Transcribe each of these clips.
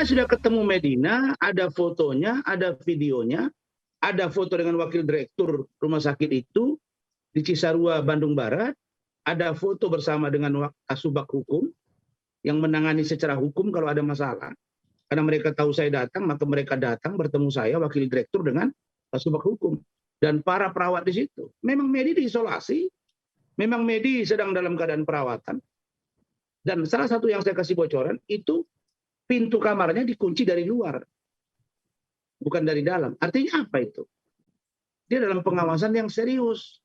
sudah ketemu Medina, ada fotonya, ada videonya, ada foto dengan wakil direktur rumah sakit itu di Cisarua, Bandung Barat, ada foto bersama dengan Kasubag Hukum yang menangani secara hukum kalau ada masalah. Karena mereka tahu saya datang, maka mereka datang bertemu saya, wakil direktur dengan Kasubag Hukum. Dan para perawat di situ. Memang Medi diisolasi, memang Medi sedang dalam keadaan perawatan. Dan salah satu yang saya kasih bocoran, itu pintu kamarnya dikunci dari luar. Bukan dari dalam. Artinya apa itu? Dia dalam pengawasan yang serius.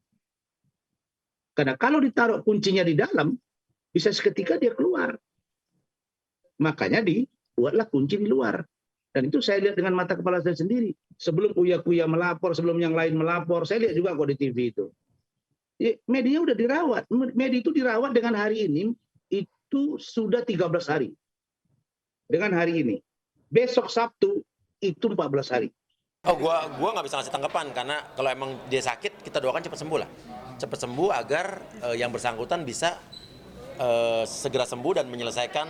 Karena kalau ditaruh kuncinya di dalam, bisa seketika dia keluar. Makanya dibuatlah kunci di luar. Dan itu saya lihat dengan mata kepala saya sendiri. Sebelum Uya-Kuya melapor, sebelum yang lain melapor, saya lihat juga kok di TV itu. Media udah dirawat. Media itu dirawat dengan hari ini, itu sudah 13 hari. Dengan hari ini. Besok Sabtu, itu 14 hari. Oh, gua nggak bisa ngasih tanggapan, karena kalau emang dia sakit, kita doakan cepat sembuh lah. Cepat sembuh agar yang bersangkutan bisa segera sembuh dan menyelesaikan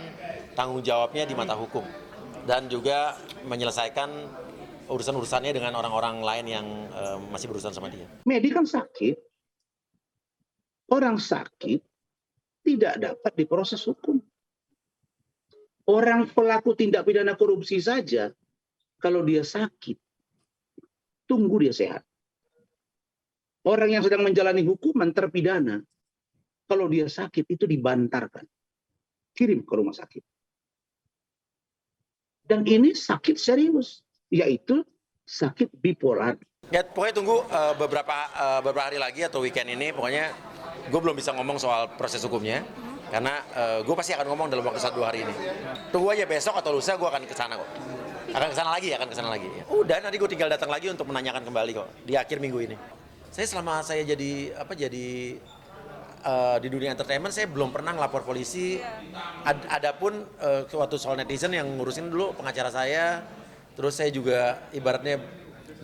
tanggung jawabnya di mata hukum. Dan juga menyelesaikan urusan-urusannya dengan orang-orang lain yang masih berurusan sama dia. Medi kan sakit. Orang sakit tidak dapat diproses hukum. Orang pelaku tindak pidana korupsi saja, kalau dia sakit, tunggu dia sehat. Orang yang sedang menjalani hukuman terpidana, kalau dia sakit itu dibantarkan. Kirim ke rumah sakit. Dan ini sakit serius, yaitu sakit bipolar. Ya, pokoknya tunggu beberapa hari lagi atau weekend ini, pokoknya gue belum bisa ngomong soal proses hukumnya, karena gue pasti akan ngomong dalam waktu 1-2 hari ini. Tunggu aja besok atau lusa gue akan kesana kok. Akan kesana lagi. Udah, nanti gue tinggal datang lagi untuk menanyakan kembali kok, di akhir minggu ini. Selama saya jadi di dunia entertainment, saya belum pernah ngelapor polisi. Adapun waktu soal netizen yang ngurusin dulu pengacara saya, terus saya juga ibaratnya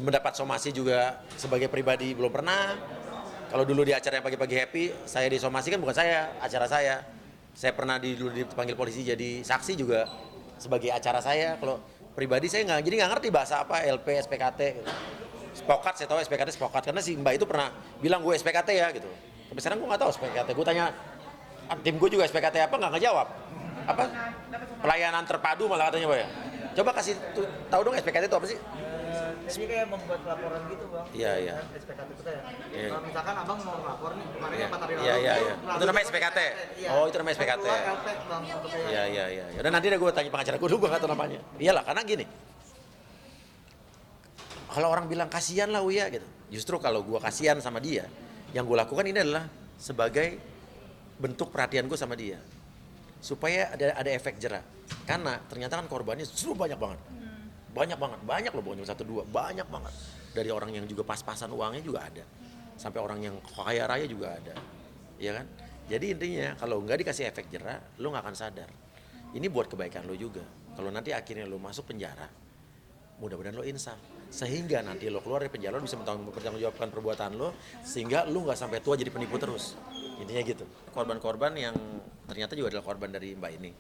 mendapat somasi juga sebagai pribadi belum pernah. Kalau dulu di acara yang pagi-pagi happy, saya disomasi kan bukan saya, acara saya. Saya pernah dulu dipanggil polisi jadi saksi juga sebagai acara saya. Kalau pribadi saya nggak ngerti bahasa apa LP, SPKT. Spokat, saya tahu SPKT spokat karena si Mbak itu pernah bilang gue SPKT ya gitu. Sampai sekarang gue nggak tahu SPKT. Gue tanya tim gue juga SPKT apa, nggak ngejawab. Apa? Pelayanan terpadu malah katanya Pak ya. Coba kasih tahu dong SPKT itu apa sih? Jadi kayak membuat laporan gitu Bang. Iya. SPKT itu ya. Kalau misalkan Abang mau lapor nih kemarin 4 hari lalu. Iya. Itu namanya SPKT. Oh, itu namanya SPKT. Iya. Dan nanti gue tanya pengacara gue dulu, gue nggak tahu namanya. Iyalah, karena gini. Kalau orang bilang kasihan lah Uya gitu. Justru kalau gue kasihan sama dia, yang gue lakukan ini adalah sebagai bentuk perhatian gue sama dia. Supaya ada efek jera. Karena ternyata kan korbannya justru banyak banget. Banyak loh, bukan cuma 1-2, banyak banget. Dari orang yang juga pas-pasan uangnya juga ada. Sampai orang yang kaya raya juga ada. Iya kan? Jadi intinya kalau nggak dikasih efek jera, lo nggak akan sadar. Ini buat kebaikan lo juga. Kalau nanti akhirnya lo masuk penjara, mudah-mudahan lo insaf. Sehingga nanti lo keluar dari penjara, lo bisa bertanggungjawabkan perbuatan lo, sehingga lo nggak sampai tua jadi penipu terus. Intinya gitu. Korban-korban yang ternyata juga adalah korban dari Mbak ini.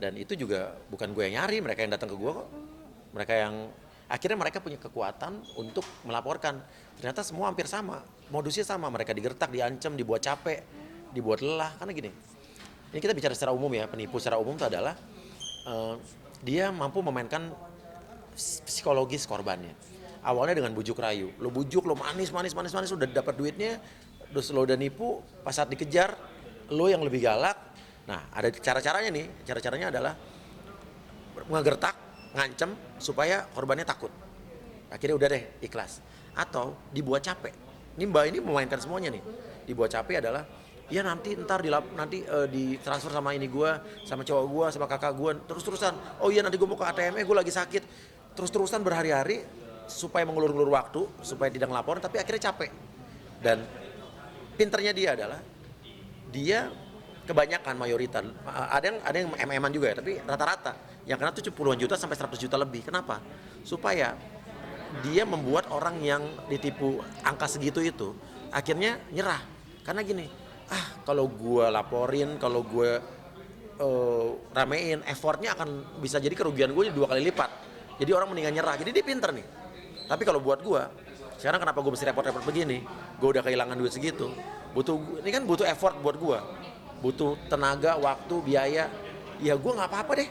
Dan itu juga bukan gue yang nyari, mereka yang datang ke gue kok. Mereka yang akhirnya mereka punya kekuatan untuk melaporkan. Ternyata semua hampir sama, modusnya sama. Mereka digertak, diancam, dibuat capek, dibuat lelah. Karena gini, ini kita bicara secara umum ya, penipu secara umum itu adalah dia mampu memainkan psikologis korbannya. Awalnya dengan bujuk rayu, lo bujuk, lo manis, udah dapat duitnya, terus lo udah nipu, pas saat dikejar, lo yang lebih galak. Nah, ada cara-caranya nih, cara-caranya adalah ngegertak, ngancem supaya korbannya takut. Akhirnya udah deh ikhlas. Atau dibuat capek. Ini Mbak ini memainkan semuanya nih. Dibuat capek adalah ya nanti ditransfer sama ini gua, sama cowok gua, sama kakak gua, terus-terusan. Oh iya nanti gua mau ke ATM, gua lagi sakit. Terus-terusan berhari-hari supaya mengulur-ulur waktu, supaya tidak ngelapor, tapi akhirnya capek. Dan pinternya dia adalah dia kebanyakan mayoritas ada yang MM-an juga ya, tapi rata-rata yang kena tuh puluhan juta sampai 100 juta lebih. Kenapa? Supaya dia membuat orang yang ditipu angka segitu itu akhirnya nyerah. Karena gini, kalau gue laporin, kalau gue ramein, effortnya akan bisa jadi kerugian gue 2 kali lipat. Jadi orang mendingan nyerah. Jadi dia pinter nih. Tapi kalau buat gue, sekarang kenapa gue mesti repot-repot begini? Gue udah kehilangan duit segitu. Ini kan butuh effort buat gue. Butuh tenaga, waktu, biaya. Ya gue nggak apa-apa deh.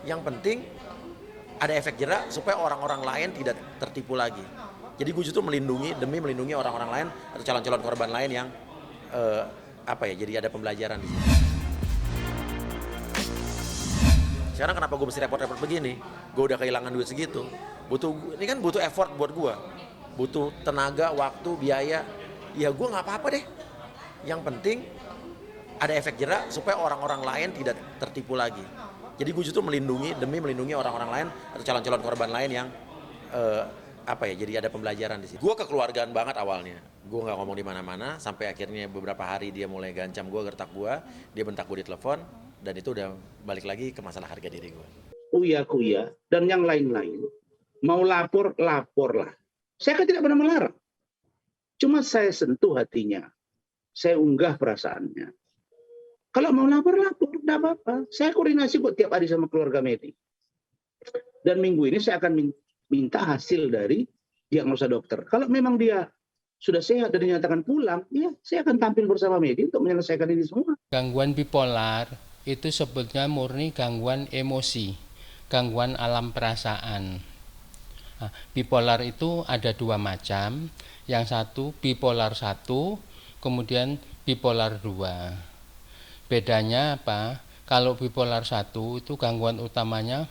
Yang penting ada efek jerak supaya orang-orang lain tidak tertipu lagi. Jadi gue justru demi melindungi orang-orang lain atau calon-calon korban lain yang jadi ada pembelajaran di sini. Sekarang kenapa gue mesti repot-repot begini? Gue udah kehilangan duit segitu. Ini kan butuh effort buat gue. Butuh tenaga, waktu, biaya. Ya gue nggak apa-apa deh. Yang penting ada efek jerak supaya orang-orang lain tidak tertipu lagi. Jadi gue justru demi melindungi orang-orang lain atau calon-calon korban lain yang jadi ada pembelajaran di sini. Gue kekeluargaan banget awalnya. Gue nggak ngomong di mana-mana sampai akhirnya beberapa hari dia mulai gancam gue, gertak gue, dia bentak gue di telepon, dan itu udah balik lagi ke masalah harga diri gue. Kuya dan yang lain-lain mau lapor lah. Saya kan tidak pernah melarang. Cuma saya sentuh hatinya, saya unggah perasaannya. Kalau mau lapor, tidak apa-apa. Saya koordinasi kok tiap hari sama keluarga medik. Dan minggu ini saya akan minta hasil dari diagnosa dokter. Kalau memang dia sudah sehat dan dinyatakan pulang, ya saya akan tampil bersama medik untuk menyelesaikan ini semua. Gangguan bipolar itu sebetulnya murni gangguan emosi, gangguan alam perasaan. Nah, bipolar itu ada 2 macam. Yang satu bipolar 1, kemudian bipolar 2. Bedanya apa? Kalau bipolar 1 itu gangguan utamanya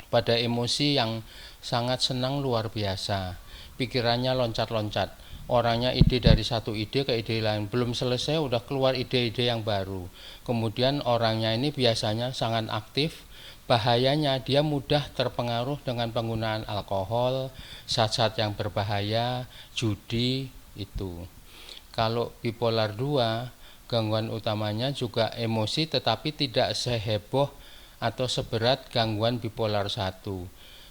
pada emosi yang sangat senang luar biasa. Pikirannya loncat-loncat. Orangnya ide dari satu ide ke ide lain. Belum selesai udah keluar ide-ide yang baru. Kemudian orangnya ini biasanya sangat aktif. Bahayanya dia mudah terpengaruh dengan penggunaan alkohol, zat-zat yang berbahaya, judi itu. Kalau bipolar 2, gangguan utamanya juga emosi tetapi tidak seheboh atau seberat gangguan bipolar 1.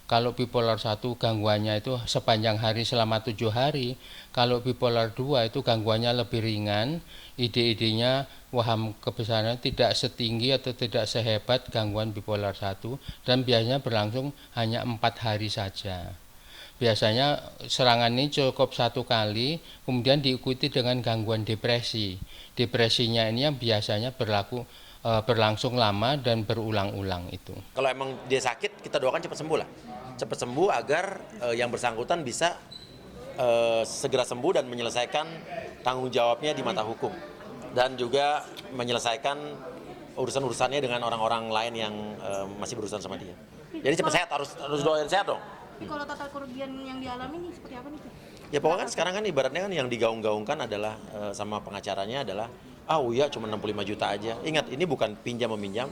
Kalau bipolar 1 gangguannya itu sepanjang hari selama 7 hari. Kalau bipolar 2 itu gangguannya lebih ringan. Ide-idenya, waham kebesarannya tidak setinggi atau tidak sehebat gangguan bipolar 1. Dan biasanya berlangsung hanya 4 hari saja. Biasanya serangan ini cukup 1 kali, kemudian diikuti dengan gangguan depresi. Depresinya ini yang biasanya berlangsung lama dan berulang-ulang itu. Kalau emang dia sakit, kita doakan cepat sembuh lah. Cepat sembuh agar yang bersangkutan bisa segera sembuh dan menyelesaikan tanggung jawabnya di mata hukum. Dan juga menyelesaikan urusan-urusannya dengan orang-orang lain yang masih berurusan sama dia. Jadi cepat sehat, harus doain sehat dong. Tapi kalau total kerugian yang dialami ini seperti apa nih? Ya pokoknya kan sekarang kan ibaratnya kan yang digaung-gaungkan adalah sama pengacaranya adalah Uya cuma 65 juta aja. Ingat, ini bukan pinjam-meminjam.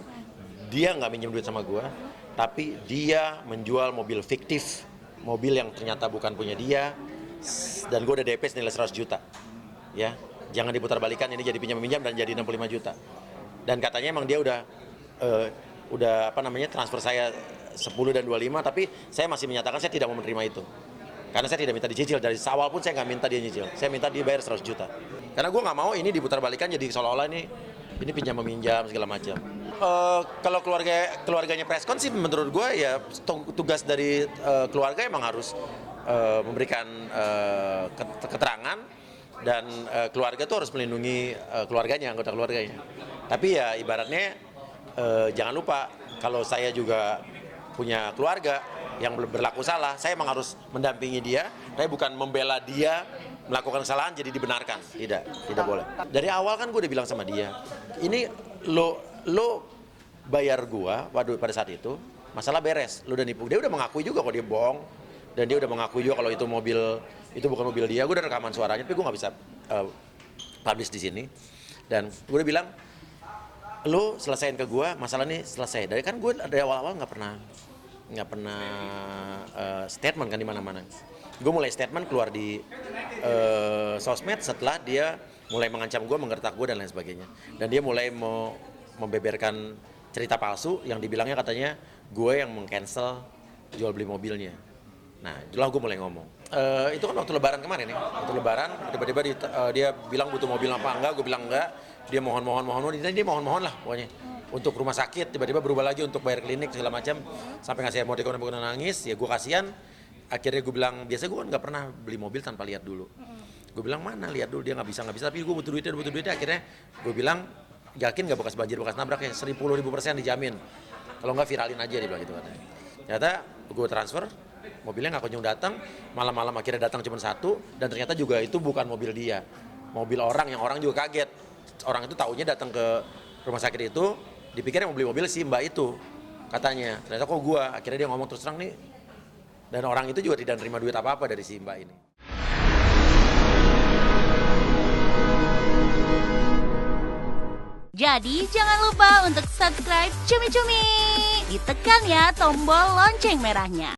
Dia nggak minjem duit sama gua, tapi dia menjual mobil fiktif. Mobil yang ternyata bukan punya dia. Dan gua udah DP senilai 100 juta. Ya, jangan diputar balikan, ini jadi pinjam-meminjam dan jadi 65 juta. Dan katanya emang dia udah transfer saya 10 dan 25, tapi saya masih menyatakan saya tidak mau menerima itu. Karena saya tidak minta dicicil, dari awal pun saya nggak minta dia nyicil. Saya minta dia bayar 100 juta. Karena gue nggak mau ini diputar balikan jadi seolah-olah ini pinjam meminjam segala macam. Kalau keluarganya Preskon sih menurut gue ya tugas dari keluarga emang harus memberikan keterangan dan keluarga tuh harus melindungi keluarganya, anggota keluarganya. Tapi ya ibaratnya jangan lupa kalau saya juga punya keluarga yang berlaku salah, saya emang harus mendampingi dia, saya bukan membela dia melakukan kesalahan jadi dibenarkan, tidak boleh. Dari awal kan gue udah bilang sama dia, ini lo bayar gue pada saat itu, masalah beres, lo udah nipu. Dia udah mengakui juga kalau dia bohong, dan dia udah mengakui juga kalau itu bukan mobil dia. Gue udah rekaman suaranya, tapi gue nggak bisa publish di sini. Dan gue udah bilang, lo selesaiin ke gue, masalah ini selesai. Dari kan gue dari awal-awal nggak pernah statement kan di mana-mana. Gue mulai statement keluar di sosmed setelah dia mulai mengancam gue, menggertak gue dan lain sebagainya. Dan dia mulai membeberkan cerita palsu yang dibilangnya katanya gue yang meng-cancel jual beli mobilnya. Nah, itulah gue mulai ngomong. Itu kan waktu lebaran kemarin ya. Waktu lebaran tiba-tiba dia bilang butuh mobil apa enggak, gue bilang enggak. Dia mohon, dia mohon lah pokoknya. untuk rumah sakit, tiba-tiba berubah lagi untuk bayar klinik segala macam, sampai ngasih emoticon nangis. Ya gue kasihan. Akhirnya gue bilang, biasa gue kan nggak pernah beli mobil tanpa lihat dulu. Gue bilang mana lihat dulu, dia nggak bisa, tapi gue butuh duitnya. Akhirnya gue bilang, yakin nggak bekas banjir, bekas nabrak ya 10.000% dijamin. Kalau nggak viralin aja dia bilang gitu katanya. Ternyata gue transfer, mobilnya nggak kunjung datang, malam-malam akhirnya datang cuma satu, dan ternyata juga itu bukan mobil dia, mobil orang yang orang juga kaget. Orang itu taunya datang ke rumah sakit itu, dipikir yang mau beli mobil si mbak itu katanya, ternyata kok gue. Akhirnya dia ngomong terus terang nih, dan orang itu juga tidak terima duit apa-apa dari si mbak ini. Jadi jangan lupa untuk subscribe Cumi Cumi. Ditekan ya tombol lonceng merahnya.